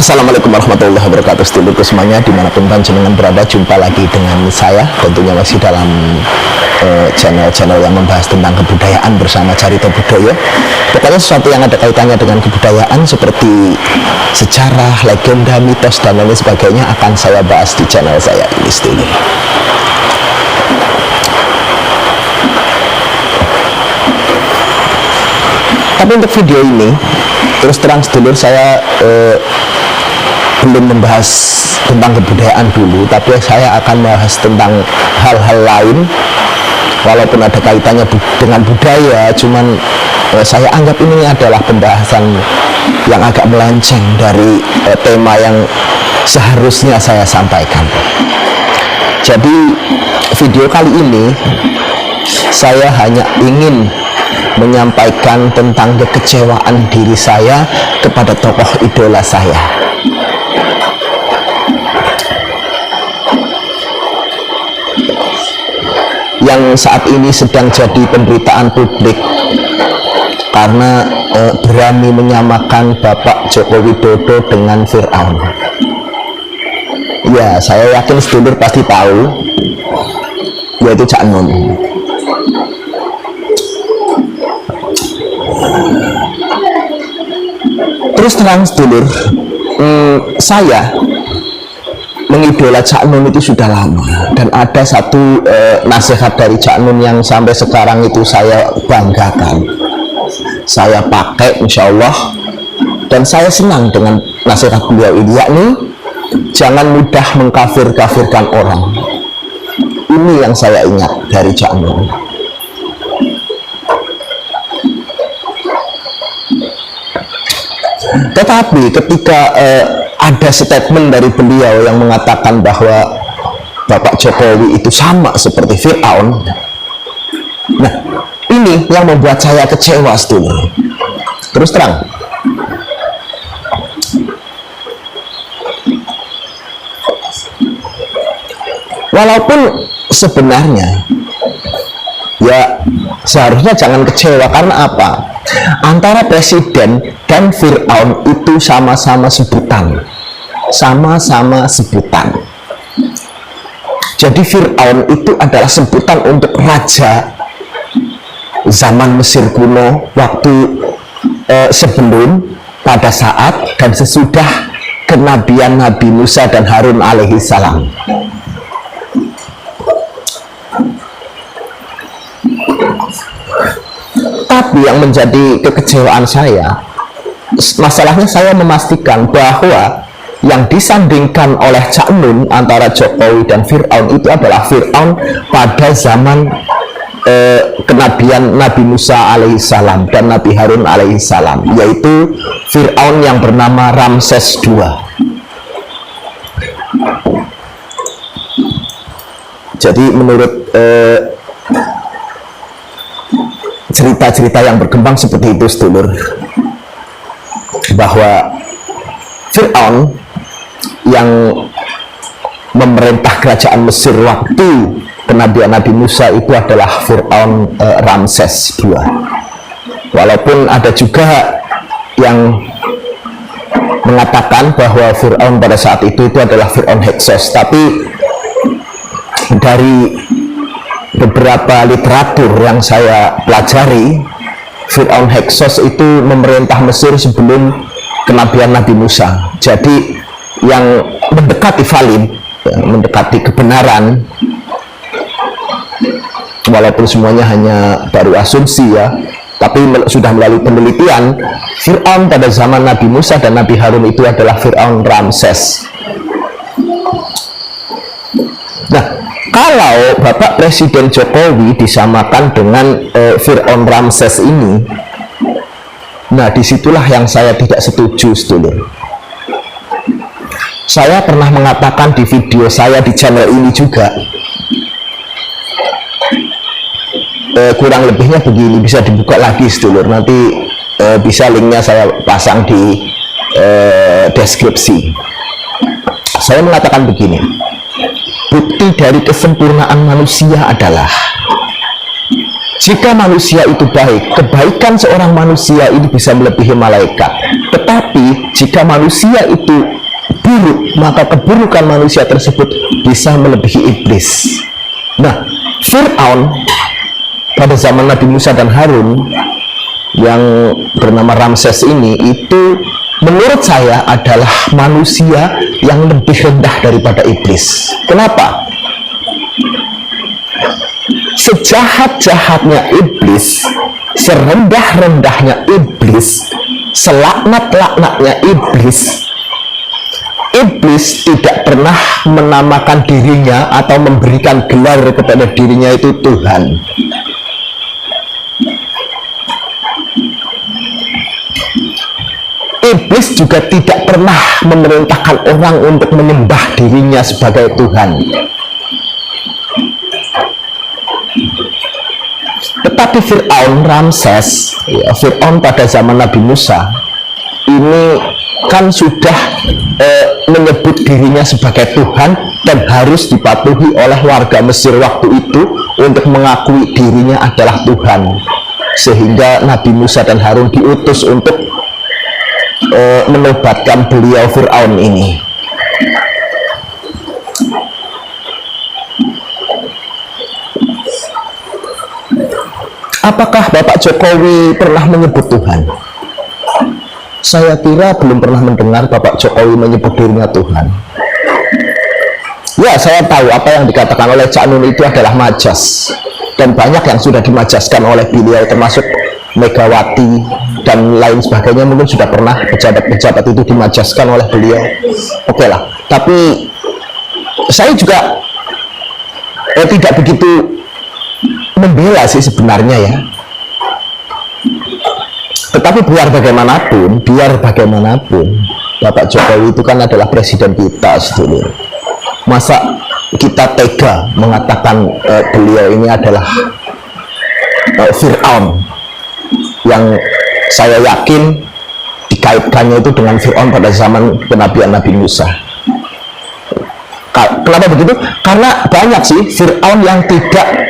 Assalamualaikum warahmatullahi wabarakatuh. Sedulurku semuanya dimanapun panjenengan berada, jumpa lagi dengan saya, tentunya masih dalam channel-channel yang membahas tentang kebudayaan bersama Carito Budoyo. Pokoknya sesuatu yang ada kaitannya dengan kebudayaan seperti sejarah, legenda, mitos, dan lain sebagainya akan saya bahas di channel saya ini sedulur. Tapi untuk video ini, terus terang sedulur, saya belum membahas tentang kebudayaan dulu, tapi saya akan membahas tentang hal-hal lain walaupun ada kaitannya dengan budaya, cuman saya anggap ini adalah pembahasan yang agak melenceng dari tema yang seharusnya saya sampaikan. Jadi video kali ini saya hanya ingin menyampaikan tentang kekecewaan diri saya kepada tokoh idola saya. Yang saat ini sedang jadi pemberitaan publik karena berani menyamakan Bapak Joko Widodo dengan Fir'aun. Ya, saya yakin sedulur pasti tahu, yaitu Cak Nun. Terus terang sedulur, saya mengidola Cak Nun itu sudah lama, dan ada satu nasihat dari Cak Nun yang sampai sekarang itu saya banggakan, saya pakai insya Allah, dan saya senang dengan nasihat beliau ini, yakni jangan mudah mengkafir-kafirkan orang. Ini yang saya ingat dari Cak Nun. Tetapi ketika ada statement dari beliau yang mengatakan bahwa Bapak Jokowi itu sama seperti Fir'aun, nah ini yang membuat saya kecewa sedulur. Terus terang, walaupun sebenarnya ya seharusnya jangan kecewa, karena apa? Antara presiden dan Fir'aun itu sama-sama sebutan, sama-sama sebutan. Jadi Fir'aun itu adalah sebutan untuk raja zaman Mesir kuno, waktu sebelum, pada saat, dan sesudah kenabian Nabi Musa dan Harun alaihi salam. Tapi yang menjadi kekecewaan saya, masalahnya saya memastikan bahwa yang disandingkan oleh Cak Nun antara Jokowi dan Fir'aun itu adalah Fir'aun pada zaman kenabian Nabi Musa alaihissalam dan Nabi Harun alaihissalam, yaitu Fir'aun yang bernama Ramses II. Jadi menurut cerita-cerita yang berkembang seperti itu sedulur, bahwa Fir'aun yang memerintah kerajaan Mesir waktu kenabian Nabi Musa itu adalah Fir'aun Ramses II. Walaupun ada juga yang mengatakan bahwa Fir'aun pada saat itu adalah Fir'aun Hyksos, tapi dari beberapa literatur yang saya pelajari, Fir'aun Hyksos itu memerintah Mesir sebelum kenabian Nabi Musa. Jadi yang mendekati valid, yang mendekati kebenaran, walaupun semuanya hanya baru asumsi ya, tapi sudah melalui penelitian, Fir'aun pada zaman Nabi Musa dan Nabi Harun itu adalah Fir'aun Ramses. Nah, kalau Bapak Presiden Jokowi disamakan dengan Fir'aun Ramses ini, nah disitulah yang saya tidak setuju sedulur. Saya pernah mengatakan di video saya di channel ini juga, kurang lebihnya begini, bisa dibuka lagi sedulur, nanti bisa linknya saya pasang di deskripsi. Saya mengatakan begini, bukti dari kesempurnaan manusia adalah jika manusia itu baik, kebaikan seorang manusia ini bisa melebihi malaikat, Tetapi jika manusia itu buruk, maka keburukan manusia tersebut bisa melebihi iblis. Nah, Fir'aun pada zaman Nabi Musa dan Harun yang bernama Ramses ini, itu menurut saya adalah manusia yang lebih rendah daripada iblis. Kenapa? Sejahat-jahatnya iblis, serendah-rendahnya iblis, selaknat-laknatnya iblis, iblis tidak pernah menamakan dirinya atau memberikan gelar kepada dirinya itu Tuhan. Iblis juga tidak pernah memerintahkan orang untuk menyembah dirinya sebagai Tuhan. Tetapi Fir'aun, Ramses, Fir'aun pada zaman Nabi Musa ini kan sudah menyebut dirinya sebagai Tuhan dan harus dipatuhi oleh warga Mesir waktu itu untuk mengakui dirinya adalah Tuhan, sehingga Nabi Musa dan Harun diutus untuk menobatkan beliau Fir'aun ini. Apakah Bapak Jokowi pernah menyebut Tuhan? Saya kira belum pernah mendengar Bapak Jokowi menyebut dirinya Tuhan. Ya, saya tahu apa yang dikatakan oleh Cak Nun itu adalah majas, dan banyak yang sudah dimajaskan oleh beliau, termasuk Megawati dan lain sebagainya. Mungkin sudah pernah pejabat-pejabat itu dimajaskan oleh beliau. Oke lah, tapi saya juga tidak begitu membela sih sebenarnya ya. Tetapi biar bagaimanapun Bapak Jokowi itu kan adalah presiden kita sebetulnya. Masa kita tega mengatakan beliau ini adalah Fir'aun, yang saya yakin dikaitkannya itu dengan Fir'aun pada zaman kenabian Nabi Musa. Kenapa begitu? Karena banyak sih Fir'aun yang tidak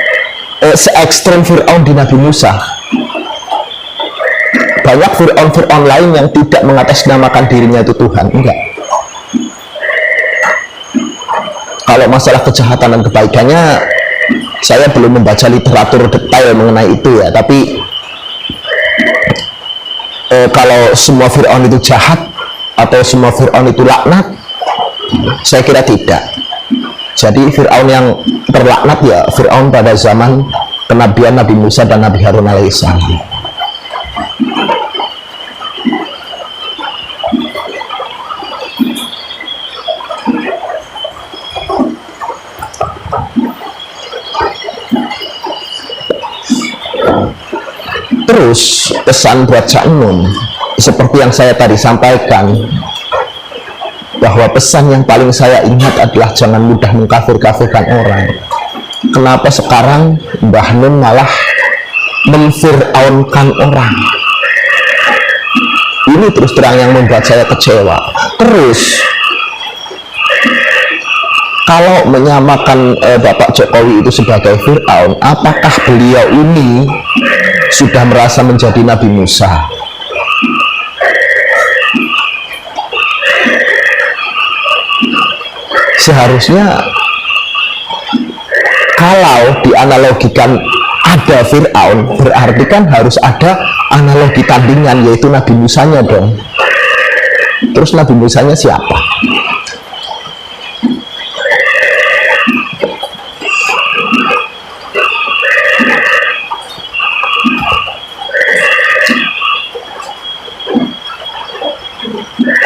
se-ekstrem Fir'aun di Nabi Musa. Banyak Fir'aun lain yang tidak mengatasnamakan dirinya itu Tuhan. Enggak. Kalau masalah kejahatan dan kebaikannya, saya belum membaca literatur detail mengenai itu ya. Tapi kalau semua Fir'aun itu jahat atau semua Fir'aun itu laknat, saya kira tidak. Jadi Fir'aun yang terlaknat ya Fir'aun pada zaman kenabian Nabi Musa dan Nabi Harun alaihissalam. Terus pesan buat Cak Nun, seperti yang saya tadi sampaikan, bahwa pesan yang paling saya ingat adalah jangan mudah mengkafir-kafirkan orang. Kenapa sekarang Mbah Nun malah memfir'aunkan orang? Ini terus terang yang membuat saya kecewa. Terus kalau menyamakan Bapak Jokowi itu sebagai Fir'aun, apakah beliau ini sudah merasa menjadi Nabi Musa? Seharusnya kalau dianalogikan ada Fir'aun, berarti kan harus ada analogi tandingan, yaitu Nabi Musanya dong. Terus Nabi Musanya siapa?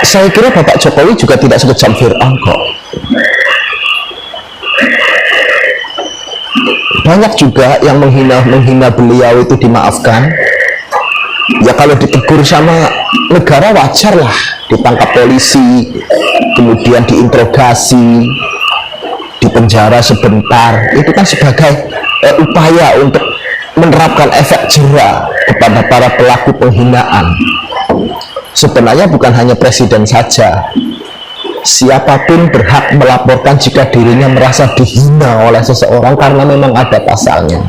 Saya kira Bapak Jokowi juga tidak sekejam Fir'aun kok. Banyak juga yang menghina beliau itu dimaafkan. Ya kalau ditegur sama negara wajar lah, ditangkap polisi, kemudian diinterogasi, dipenjara sebentar. Itu kan sebagai upaya untuk menerapkan efek jera kepada para pelaku penghinaan. Sebenarnya bukan hanya presiden saja, siapapun berhak melaporkan jika dirinya merasa dihina oleh seseorang karena memang ada pasalnya.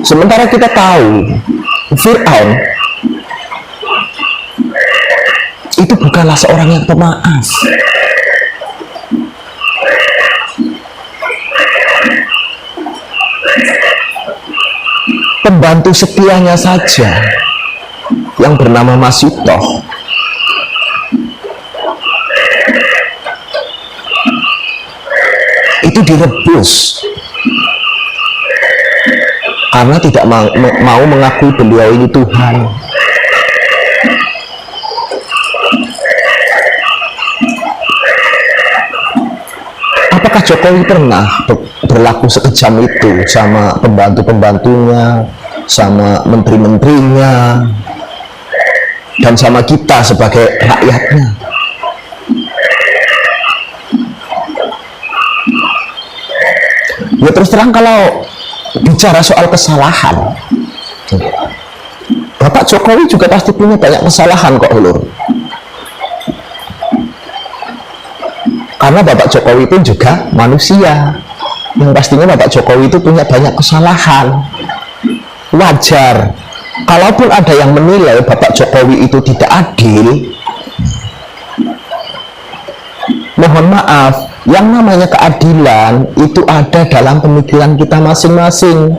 Sementara kita tahu Fir'aun itu bukanlah seorang yang pemaaf. Pembantu setianya saja yang bernama Masitoh itu direbus karena tidak mau mengakui beliau ini Tuhan. Apakah Jokowi pernah berlaku sekejam itu sama pembantu-pembantunya, sama menteri-menterinya, dan sama kita sebagai rakyatnya? Ya terus terang, kalau bicara soal kesalahan, Bapak Jokowi juga pasti punya banyak kesalahan kok, Lur. Karena Bapak Jokowi pun juga manusia, yang pastinya Bapak Jokowi itu punya banyak kesalahan. Wajar kalaupun ada yang menilai Bapak Jokowi itu tidak adil. Mohon maaf, yang namanya keadilan itu ada dalam pemikiran kita masing-masing.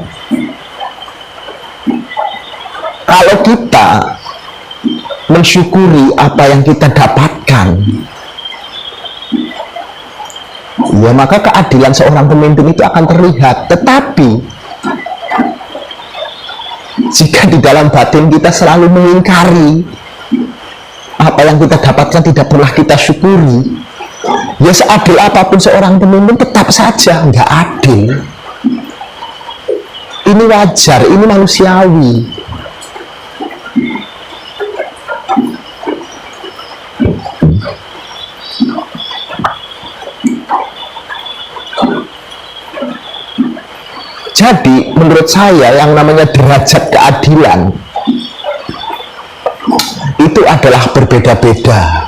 Kalau kita mensyukuri apa yang kita dapatkan, ya maka keadilan seorang pemimpin itu akan terlihat. Tetapi jika di dalam batin kita selalu mengingkari apa yang kita dapatkan, tidak pernah kita syukuri, ya seadil apapun seorang pemimpin tetap saja nggak adil. Ini wajar, ini manusiawi. Jadi menurut saya yang namanya derajat keadilan itu adalah berbeda-beda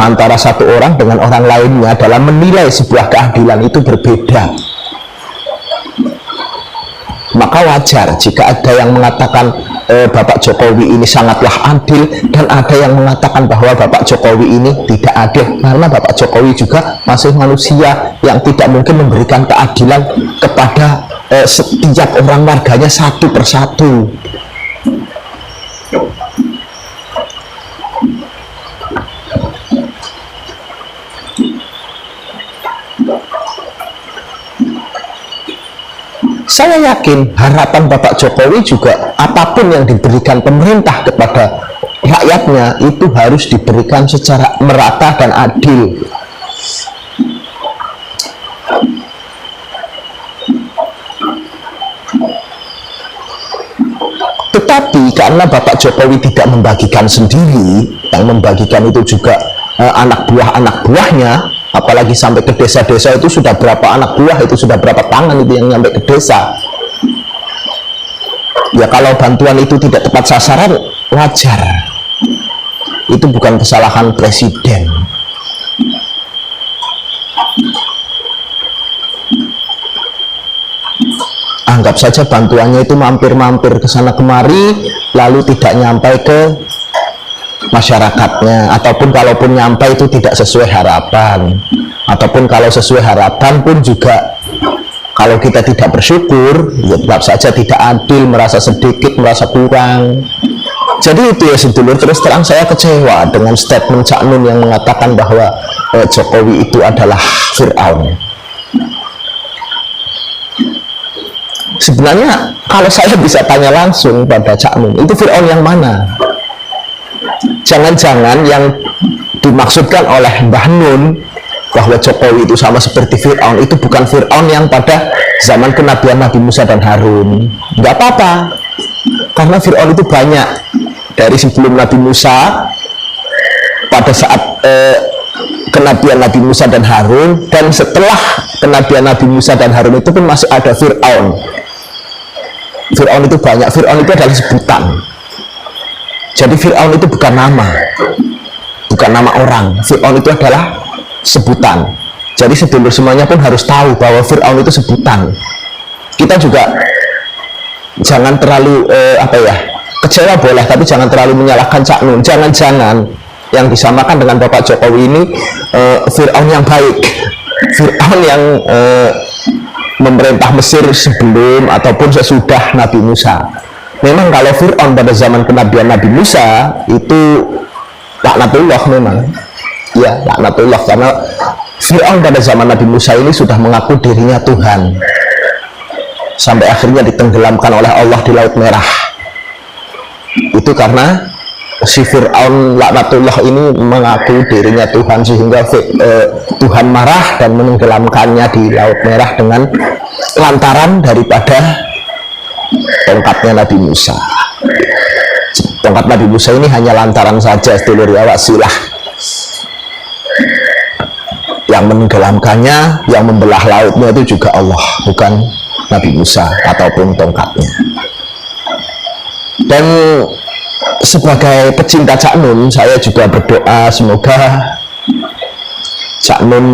antara satu orang dengan orang lainnya. Dalam menilai sebuah keadilan itu berbeda. Maka wajar jika ada yang mengatakan Bapak Jokowi ini sangatlah adil, dan ada yang mengatakan bahwa Bapak Jokowi ini tidak adil, karena Bapak Jokowi juga masih manusia yang tidak mungkin memberikan keadilan kepada setiap orang warganya satu persatu. Saya yakin harapan Bapak Jokowi juga apapun yang diberikan pemerintah kepada rakyatnya itu harus diberikan secara merata dan adil. Tetapi karena Bapak Jokowi tidak membagikan sendiri, yang membagikan itu juga anak buahnya, apalagi sampai ke desa-desa itu sudah berapa anak buah, itu sudah berapa tangan itu yang nyampe ke desa. Ya kalau bantuan itu tidak tepat sasaran, wajar. Itu bukan kesalahan presiden. Anggap saja bantuannya itu mampir-mampir ke sana kemari, lalu tidak nyampe ke masyarakatnya, ataupun kalaupun nyampe itu tidak sesuai harapan, ataupun kalau sesuai harapan pun juga kalau kita tidak bersyukur, ya tetap saja tidak adil, merasa sedikit, merasa kurang. Jadi itu ya sedulur, terus terang saya kecewa dengan statement Cak Nun yang mengatakan bahwa Jokowi itu adalah Fir'aun. Sebenarnya kalau saya bisa tanya langsung pada Cak Nun, itu Fir'aun yang mana? Jangan-jangan yang dimaksudkan oleh Mbah Nun bahwa Jokowi itu sama seperti Fir'aun, itu bukan Fir'aun yang pada zaman kenabian Nabi Musa dan Harun. Nggak apa-apa, karena Fir'aun itu banyak. Dari sebelum Nabi Musa, pada saat kenabian Nabi Musa dan Harun, dan setelah kenabian Nabi Musa dan Harun itu pun masih ada Fir'aun. Fir'aun itu banyak. Fir'aun itu adalah sebutan. Jadi Fir'aun itu bukan nama, bukan nama orang. Fir'aun itu adalah sebutan. Jadi sedulur semuanya pun harus tahu bahwa Fir'aun itu sebutan. Kita juga jangan terlalu kecewa boleh, tapi jangan terlalu menyalahkan Cak Nun. Jangan-jangan yang disamakan dengan Bapak Jokowi ini Fir'aun yang baik, Fir'aun yang memerintah Mesir sebelum ataupun sesudah Nabi Musa. Memang kalau Fir'aun pada zaman kenabian Nabi Musa itu laknatullah memang, ya laknatullah, karena Fir'aun pada zaman Nabi Musa ini sudah mengaku dirinya Tuhan, sampai akhirnya ditenggelamkan oleh Allah di Laut Merah. Itu karena si Fir'aun laknatullah ini mengaku dirinya Tuhan, sehingga Tuhan marah dan menenggelamkannya di Laut Merah dengan lantaran daripada tongkatnya Nabi Musa. Tongkat Nabi Musa ini hanya lantaran saja, sedulur ya, wasilah. Yang menenggelamkannya, yang membelah lautnya itu juga Allah, bukan Nabi Musa ataupun tongkatnya. Dan sebagai pecinta Cak Nun, saya juga berdoa semoga Cak Nun